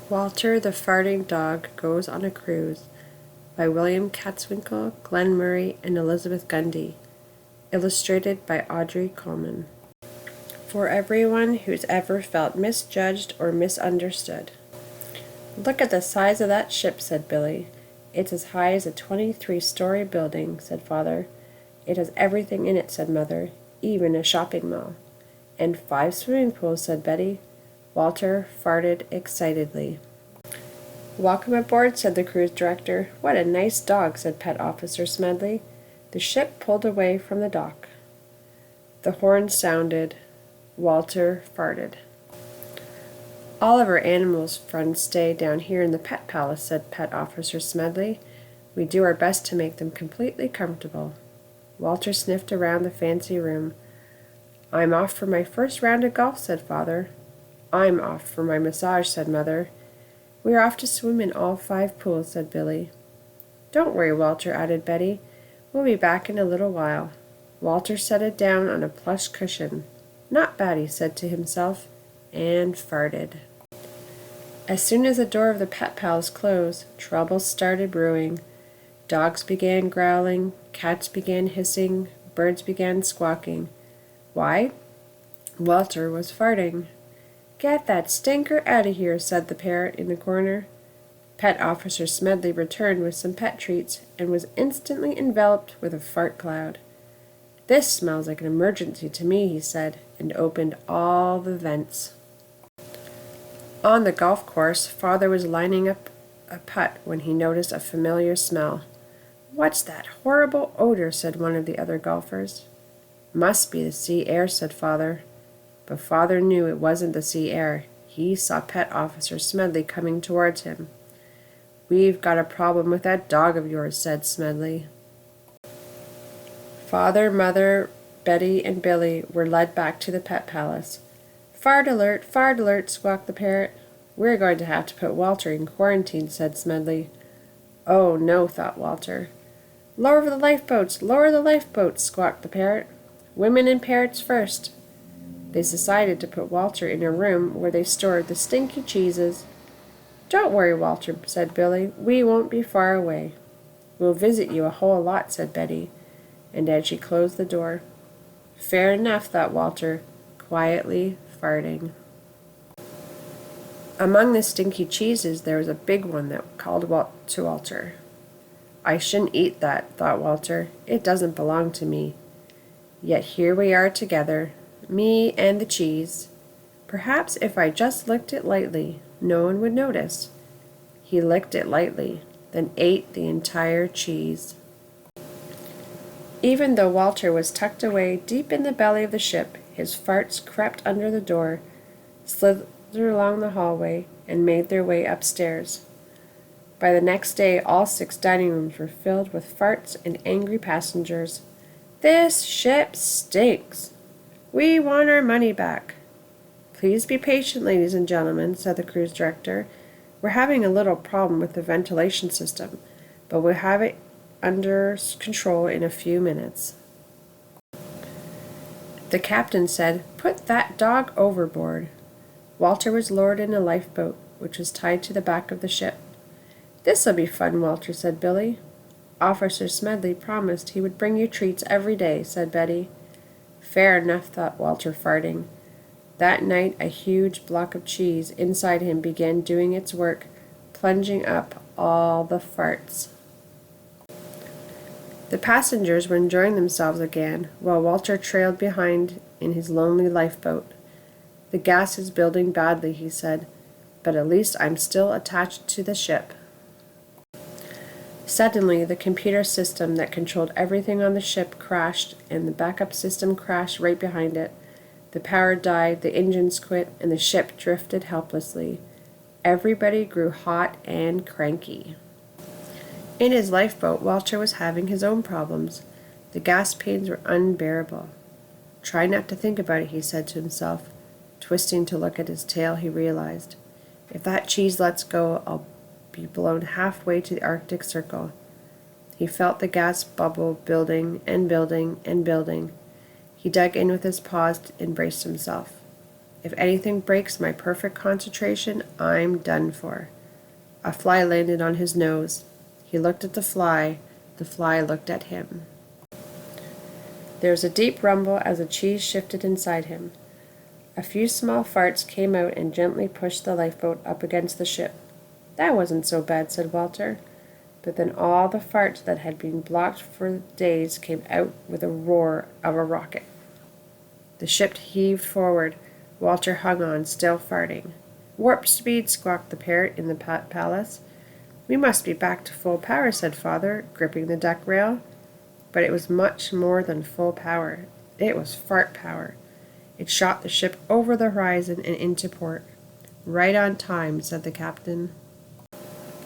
Walter the Farting Dog Goes on a Cruise by William Catswinkle, Glenn Murray, and Elizabeth Gundy. Illustrated by Audrey Coleman. For everyone who's ever felt misjudged or misunderstood. "Look at the size of that ship," said Billy. "It's as high as a 23-story building," said Father. "It has everything in it," said Mother, "even a shopping mall." "And 5 swimming pools," said Betty. Walter farted excitedly. "Welcome aboard," said the cruise director. "What a nice dog," said Pet Officer Smedley. The ship pulled away from the dock. The horn sounded. Walter farted. "All of our animals' friends stay down here in the Pet Palace," said Pet Officer Smedley. "We do our best to make them completely comfortable." Walter sniffed around the fancy room. "I'm off for my first round of golf," said Father. "I'm off for my massage," said Mother. "We're off to swim in all 5 pools," said Billy. "Don't worry, Walter," added Betty. "We'll be back in a little while." Walter set it down on a plush cushion. "Not bad," he said to himself, and farted. As soon as the door of the Pet Palace closed, trouble started brewing. Dogs began growling, cats began hissing, birds began squawking. Why? Walter was farting. "Get that stinker out of here," said the parrot in the corner. Pet Officer Smedley returned with some pet treats and was instantly enveloped with a fart cloud. "This smells like an emergency to me," he said, and opened all the vents. On the golf course, Father was lining up a putt when he noticed a familiar smell. "What's that horrible odor?" said one of the other golfers. "Must be the sea air," said Father. But Father knew it wasn't the sea air. He saw Pet Officer Smedley coming towards him. "We've got a problem with that dog of yours," said Smedley. Father, Mother, Betty, and Billy were led back to the Pet Palace. Fart alert, squawked the parrot. "We're going to have to put Walter in quarantine," said Smedley. "Oh, no," thought Walter. Lower the lifeboats, squawked the parrot. "Women and parrots first." They decided to put Walter in a room where they stored the stinky cheeses. "Don't worry, Walter," said Billy. "We won't be far away." "We'll visit you a whole lot," said Betty, and as she closed the door. Fair enough, thought Walter, quietly farting. Among the stinky cheeses there was a big one that called to Walter. "I shouldn't eat that," thought Walter. "It doesn't belong to me. Yet here we are together, me and the cheese. Perhaps if I just licked it lightly, no one would notice." He licked it lightly, then ate the entire cheese. Even though Walter was tucked away deep in the belly of the ship, his farts crept under the door, slithered along the hallway, and made their way upstairs. By the next day, all 6 dining rooms were filled with farts and angry passengers. "This ship stinks. We want our money back." "Please be patient, ladies and gentlemen," said the cruise director. "We're having a little problem with the ventilation system, but we'll have it under control in a few minutes." The captain said, "Put that dog overboard." Walter was lowered in a lifeboat, which was tied to the back of the ship. "This'll be fun, Walter," said Billy. "Officer Smedley promised he would bring you treats every day," said Betty. Fair enough, thought Walter, farting. That night a huge block of cheese inside him began doing its work, plunging up all the farts. The passengers were enjoying themselves again, while Walter trailed behind in his lonely lifeboat. "The gas is building badly," he said, "but at least I'm still attached to the ship." Suddenly, the computer system that controlled everything on the ship crashed, and the backup system crashed right behind it. The power died, the engines quit, and the ship drifted helplessly. Everybody grew hot and cranky. In his lifeboat, Walter was having his own problems. The gas pains were unbearable. "Try not to think about it," he said to himself. Twisting to look at his tail, he realized, "If that cheese lets go, I'll be blown halfway to the Arctic Circle." He felt the gas bubble building and building and building. He dug in with his paws and braced himself. If anything breaks my perfect concentration, I'm done for. A fly landed on his nose. He looked at the fly. The fly looked at him. There was a deep rumble as the cheese shifted inside him. A few small farts came out and gently pushed the lifeboat up against the ship. That wasn't so bad, said Walter. But then all the farts that had been blocked for days came out with a roar of a rocket. The ship heaved forward. Walter hung on, still farting. Warp speed, squawked the parrot in the palace. We must be back to full power, said Father, gripping the deck rail. But it was much more than full power. It was fart power. It shot the ship over the horizon and into port. Right on time, said the captain.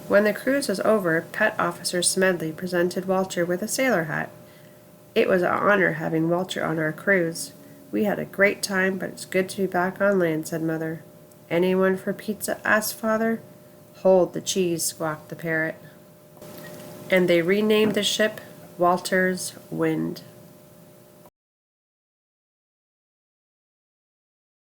When the cruise was over, Pet Officer Smedley presented Walter with a sailor hat. It was an honor having Walter on our cruise. We had a great time, but it's good to be back on land, said Mother. Anyone for pizza? Asked Father. Hold the cheese, squawked the parrot. And they renamed the ship Walter's Wind.